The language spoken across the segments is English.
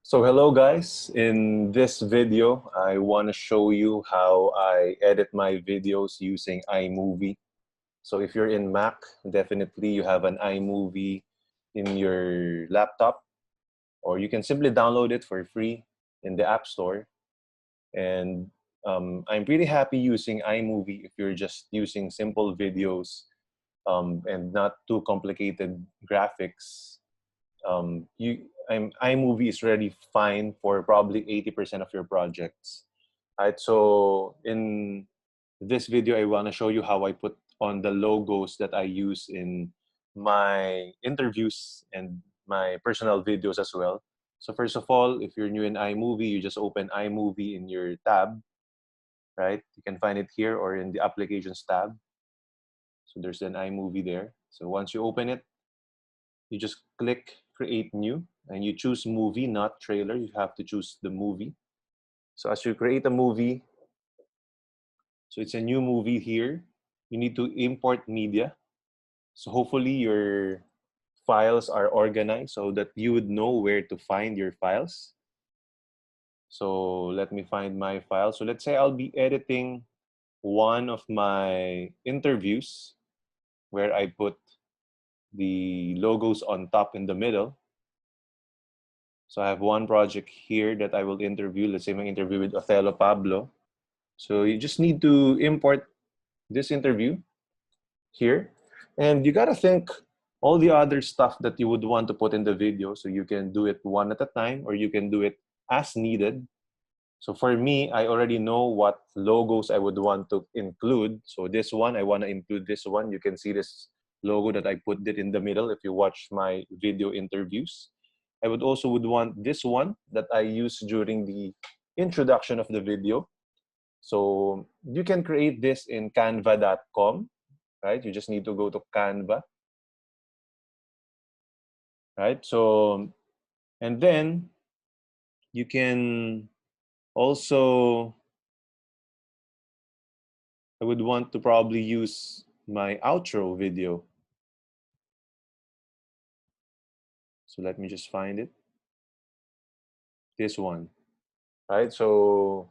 So hello guys, in this video, I want to show you how I edit my videos using iMovie. So if you're in Mac, definitely you have an iMovie in your laptop, or you can simply download it for free in the App Store. And I'm pretty happy using iMovie if you're just using simple videos and not too complicated graphics. iMovie is already fine for probably 80% of your projects. Right, so in this video, I want to show you how I put on the logos that I use in my interviews and my personal videos as well. So first of all, if you're new in iMovie, you just open iMovie in your tab, right? You can find it here or in the applications tab. So there's an iMovie there. So once you open it, you just click create new and you choose movie, not trailer. You have to choose the movie. So as you create a movie, so it's a new movie here, you need to import media. So hopefully your files are organized so that you would know where to find your files. So let me find my file. So let's say I'll be editing one of my interviews where I put the logos on top in the middle. So I have one project here that I will interview. Let's say my interview with Othello Pablo. So you just need to import this interview here. And you gotta think all the other stuff that you would want to put in the video. So you can do it one at a time or you can do it as needed. So for me, I already know what logos I would want to include. So this one, I want to include this one. You can see this logo that I put it in the middle if you watch my video interviews. I would also would want this one that I use during the introduction of the video. So you can create this in canva.com, right? You just need to go to Canva, right? So, and then you can also, I would want to probably use my outro video. So let me just find it. This one, right? So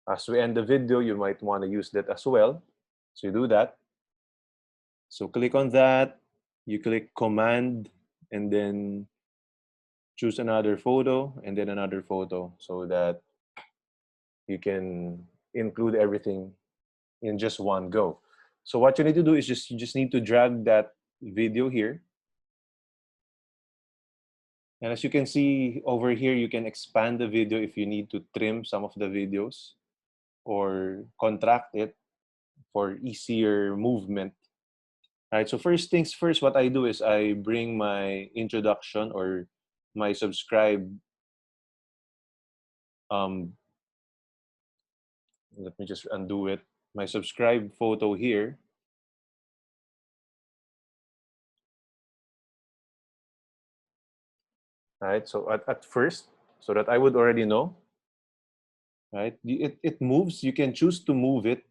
as we end the video, you might want to use that as well. So you do that. So click on that. You click command and then choose another photo and then another photo so that you can include everything in just one go. So what you need to do is you just need to drag that video here. And as you can see over here, you can expand the video if you need to trim some of the videos or contract it for easier movement. All right, so first things first, what I do is I bring my introduction or my subscribe. Let me just undo it. My subscribe photo here. All right, so at first, so that I would already know, right? It moves. You can choose to move it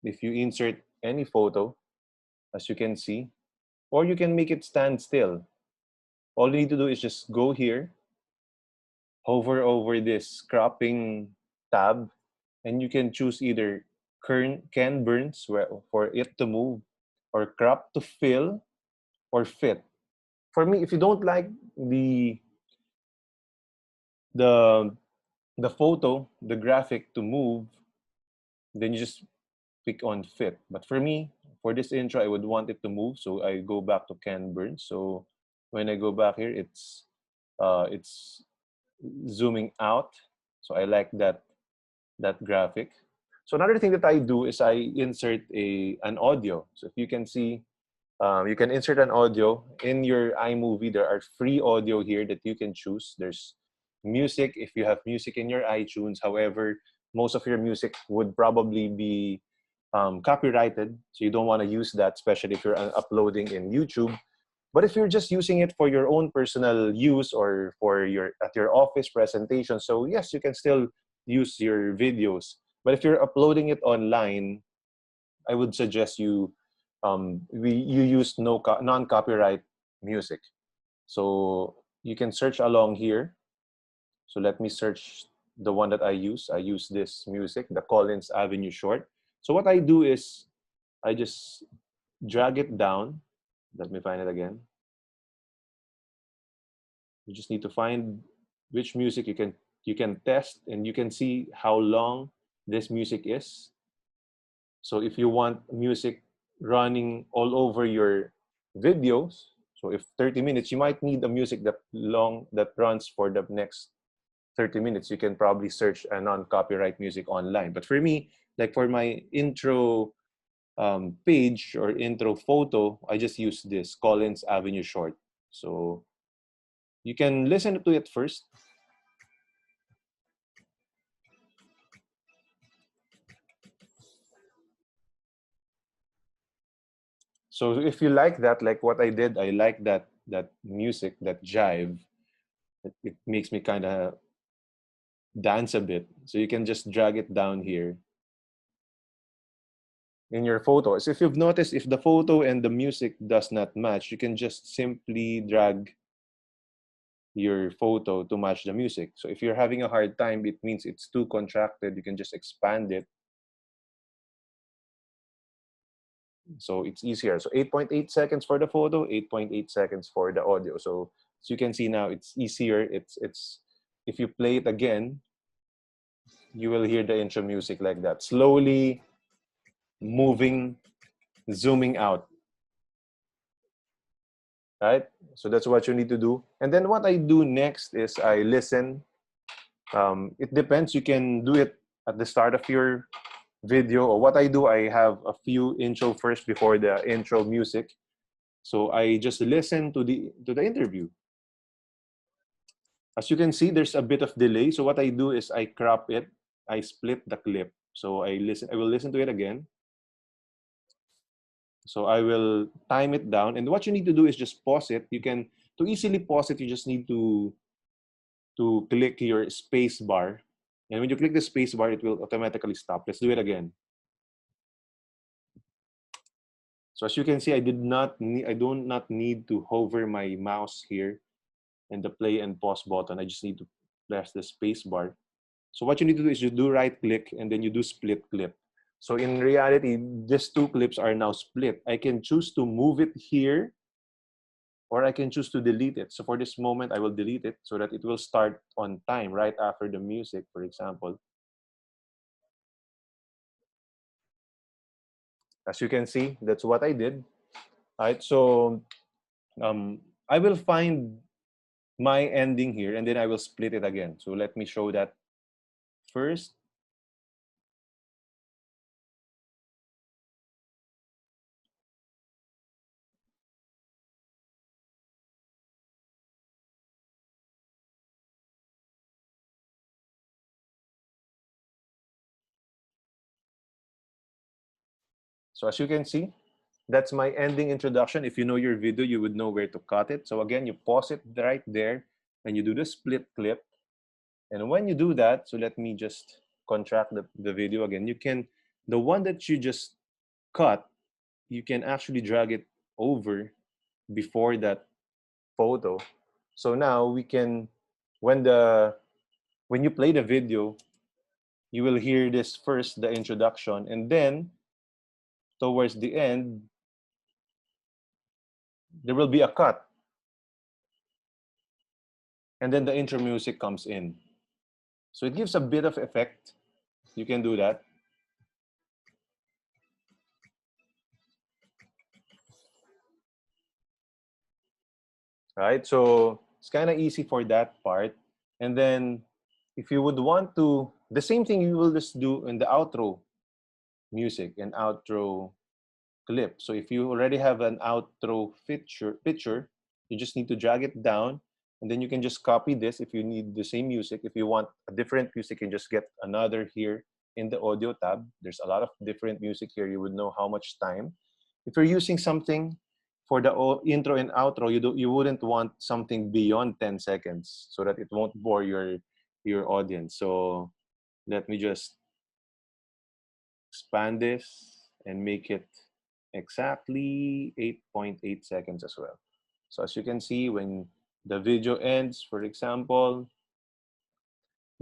if you insert any photo, as you can see, or you can make it stand still. All you need to do is just go here, hover over this cropping tab, and you can choose either can burns for it to move, or crop to fill, or fit. For me, if you don't like the the photo, the graphic to move, then you just pick on fit. But for me, for this intro, I would want it to move, so I go back to can burn. So when I go back here, it's zooming out. So I like that graphic. So another thing that I do is I insert an audio. So if you can see, you can insert an audio in your iMovie. There are free audio here that you can choose. There's music if you have music in your iTunes. However, most of your music would probably be copyrighted, so you don't want to use that, especially if you're uploading in YouTube. But if you're just using it for your own personal use or for your at your office presentation, so yes, you can still use your videos. But if you're uploading it online, I would suggest you use non-copyright music. So you can search along here. So let me search the one that I use. I use this music, the Collins Avenue Short. So what I do is I just drag it down. Let me find it again. You just need to find which music you can test, and you can see how long this music is. So if you want music running all over your videos, so if 30 minutes, you might need a music that runs for the next 30 minutes. You can probably search a non-copyright music online. But for me, like for my intro page or intro photo, I just use this Collins Avenue Short. So you can listen to it first. So if you like that, like what I did, I like that music, that jive. It makes me kind of dance a bit. So you can just drag it down here in your photos. If you've noticed, if the photo and the music does not match, you can just simply drag your photo to match the music. So if you're having a hard time, it means it's too contracted, you can just expand it. So it's easier. So 8.8 seconds for the photo, 8.8 seconds for the audio. So as you can see now, it's easier. It's if you play it again, you will hear the intro music like that, slowly moving, zooming out, right? So that's what you need to do. And then what I do next is I listen. It depends. You can do it at the start of your video, or what I do, I have a few intro first before the intro music. So I just listen to the interview. As you can see, there's a bit of delay. So what I do is I crop it. I split the clip. So I will listen to it again. So I will time it down. And what you need to do is just pause it. You can, to easily pause it, you just need to click your space bar. And when you click the space bar, it will automatically stop. Let's do it again. So as you can see, I do not need to hover my mouse here and the play and pause button. I just need to press the space bar. So what you need to do is you do right click and then you do split clip. So in reality, these two clips are now split. I can choose to move it here, or I can choose to delete it. So for this moment, I will delete it so that it will start on time right after the music, for example. As you can see, that's what I did. All right, so um, I will find my ending here and then I will split it again. So let me show that first. So as you can see, that's my ending introduction. If you know your video, you would know where to cut it. So again, you pause it right there and you do the split clip. And when you do that, so let me just contract the video again. You can, the one that you just cut, you can actually drag it over before that photo. So now we can, when the when you play the video, you will hear this first, the introduction, and then towards the end, there will be a cut, and then the intro music comes in. So it gives a bit of effect. You can do that. Right? So it's kind of easy for that part. And then if you would want to, the same thing you will just do in the outro music and outro clip. So if you already have an outro picture, you just need to drag it down and then you can just copy this if you need the same music. If you want a different music, you can just get another here in the audio tab. There's a lot of different music here. You would know how much time. If you're using something for the intro and outro, you wouldn't want something beyond 10 seconds so that it won't bore your audience. So let me just expand this and make it exactly 8.8 seconds as well. So as you can see, when the video ends, for example,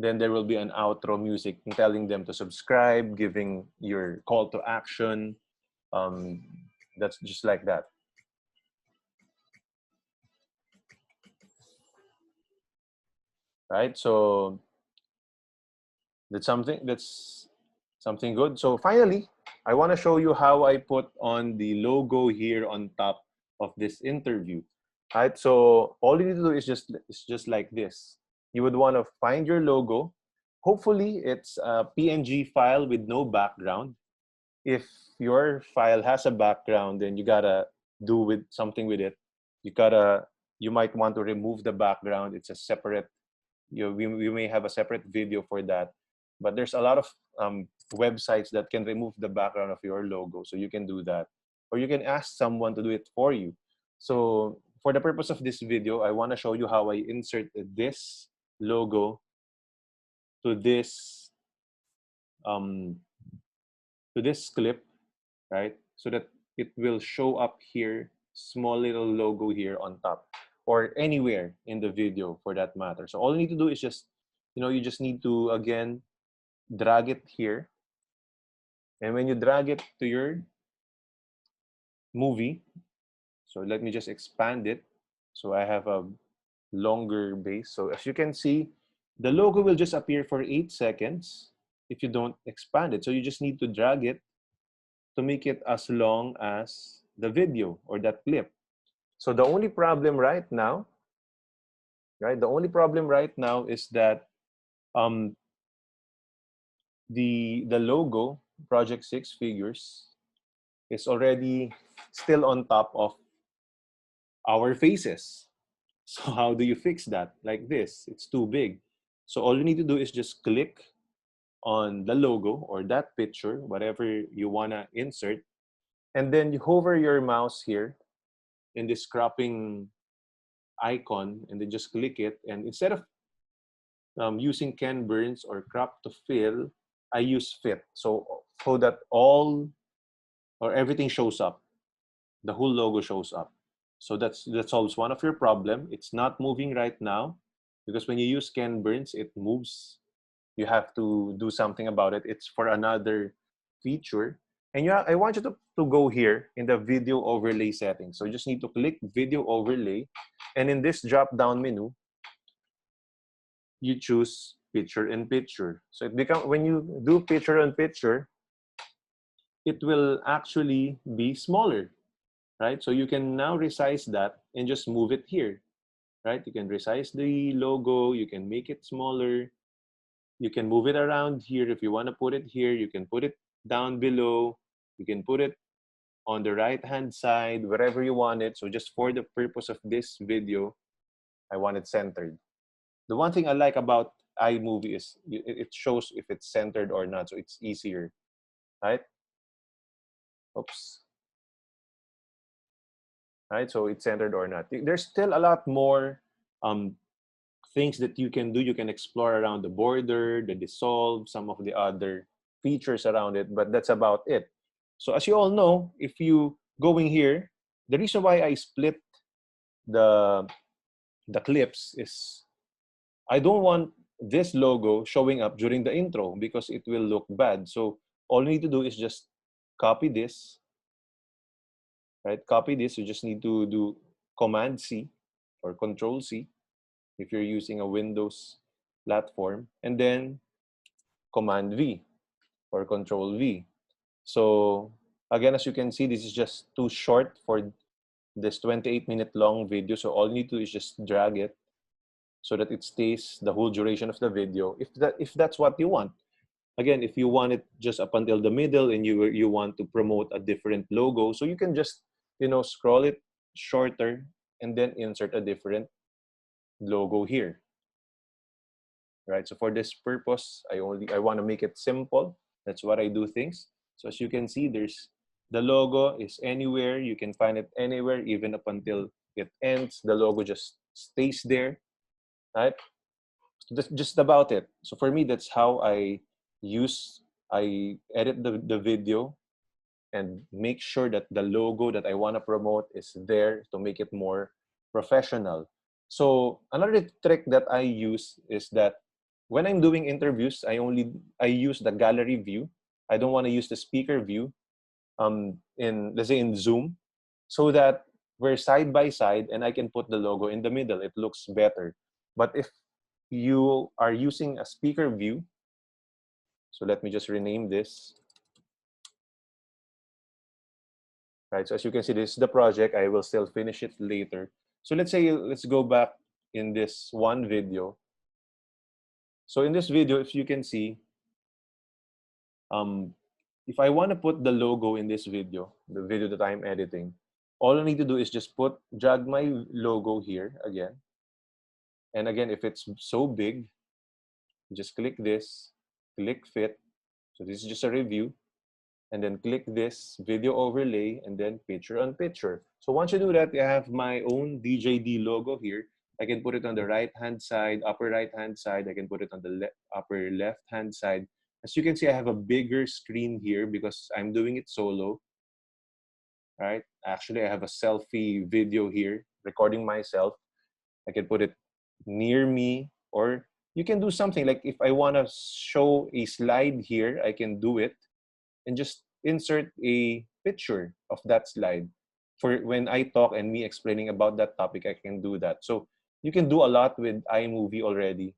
Then there will be an outro music telling them to subscribe, giving your call to action. That's just like that. Right? So that's something good. So finally, I want to show you how I put on the logo here on top of this interview. Right? So all you need to do is just like this. You would want to find your logo. Hopefully, it's a PNG file with no background. If your file has a background, then you gotta do with something with it. You might want to remove the background. It's a separate, we may have a separate video for that. But there's a lot of websites that can remove the background of your logo, so you can do that, or you can ask someone to do it for you. So for the purpose of this video, I want to show you how I insert this logo to um, this clip, right? So that it will show up here, small little logo here on top, or anywhere in the video for that matter. So all you need to do is just, you just need to, again, drag it here. And when you drag it to your movie, so let me just expand it. So I have a longer base. So as you can see, the logo will just appear for 8 seconds if you don't expand it. So you just need to drag it to make it as long as the video or that clip. So the only problem right now, right? The only problem right now is that um, the logo, Project Six Figures, is already still on top of our faces. So how do you fix that? Like this, it's too big. So all you need to do is just click on the logo or that picture, whatever you wanna insert, and then you hover your mouse here in this cropping icon, and then just click it. And instead of using Ken Burns or crop to fill, I use fit. So that all or everything shows up, the whole logo shows up. So that solves one of your problem. It's not moving right now because when you use Ken Burns, it moves. You have to do something about it. It's for another feature. And I want you to go here in the video overlay settings. So you just need to click video overlay. And in this drop down menu, you choose picture in picture. So when you do picture in picture, it will actually be smaller, right? So you can now resize that and just move it here, right? You can resize the logo, you can make it smaller, you can move it around here. If you want to put it here, you can put it down below, you can put it on the right hand side, wherever you want it. So just for the purpose of this video, I want it centered. The one thing I like about iMovie is it shows if it's centered or not, so it's easier, right? Oops. Right, so it's centered or not. There's still a lot more things that you can do. You can explore around the border, the dissolve, some of the other features around it, but that's about it. So as you all know, if you going here, the reason why I split the clips is I don't want this logo showing up during the intro because it will look bad. So all you need to do is just copy this, right? Copy this. You just need to do Command C or Control C if you're using a Windows platform, and then Command V or Control V. So again, as you can see, this is just too short for this 28-minute long video. So all you need to do is just drag it so that it stays the whole duration of the video, if that's what you want. Again, if you want it just up until the middle and you want to promote a different logo, so you can just scroll it shorter and then insert a different logo here, right? So for this purpose, I want to make it simple. That's what I do things. So as you can see, the logo is anywhere. You can find it anywhere, even up until it ends. The logo just stays there, right? So that's just about it. So for me, that's how I edit the video and make sure that the logo that I want to promote is there to make it more professional. So another trick that I use is that when I'm doing interviews, I use the gallery view. I don't want to use the speaker view in, let's say, in Zoom, so that we're side by side and I can put the logo in the middle. It looks better. But if you are using a speaker view, so let me just rename this. Right, so as you can see, this is the project. I will still finish it later. So let's say, let's go back in this one video. So in this video, if you can see, um, if I want to put the logo in this video, the video that I'm editing, all I need to do is just drag my logo here again. And again, if it's so big, just click this, click fit. So this is just a review. And then click this video overlay and then picture on picture. So once you do that, I have my own DJD logo here. I can put it on the right-hand side, upper right-hand side. I can put it on the upper left-hand side. As you can see, I have a bigger screen here because I'm doing it solo, right? Actually, I have a selfie video here, recording myself. I can put it near me, or you can do something like if I want to show a slide here, I can do it and just insert a picture of that slide. For when I talk and me explaining about that topic, I can do that. So you can do a lot with iMovie already,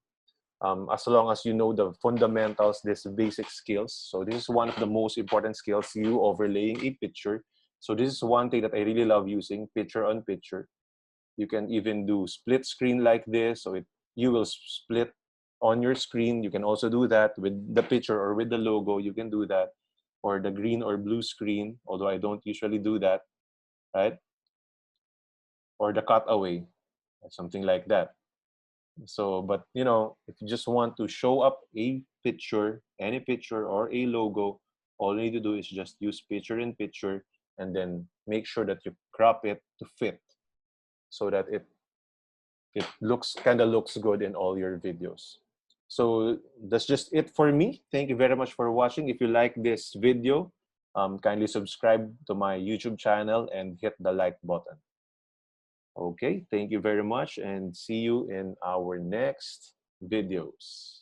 as long as you know the fundamentals, these basic skills. So this is one of the most important skills, you overlaying a picture. So this is one thing that I really love using, picture on picture. You can even do split screen like this, so you will split on your screen. You can also do that with the picture or with the logo. You can do that, or the green or blue screen, although I don't usually do that, right? Or the cutaway, something like that. So, but you know, if you just want to show up a picture, any picture or a logo, all you need to do is just use picture in picture and then make sure that you crop it to fit so that it looks good in all your videos. So that's just it for me. Thank you very much for watching. If you like this video, kindly subscribe to my YouTube channel and hit the like button. Okay, thank you very much and see you in our next videos.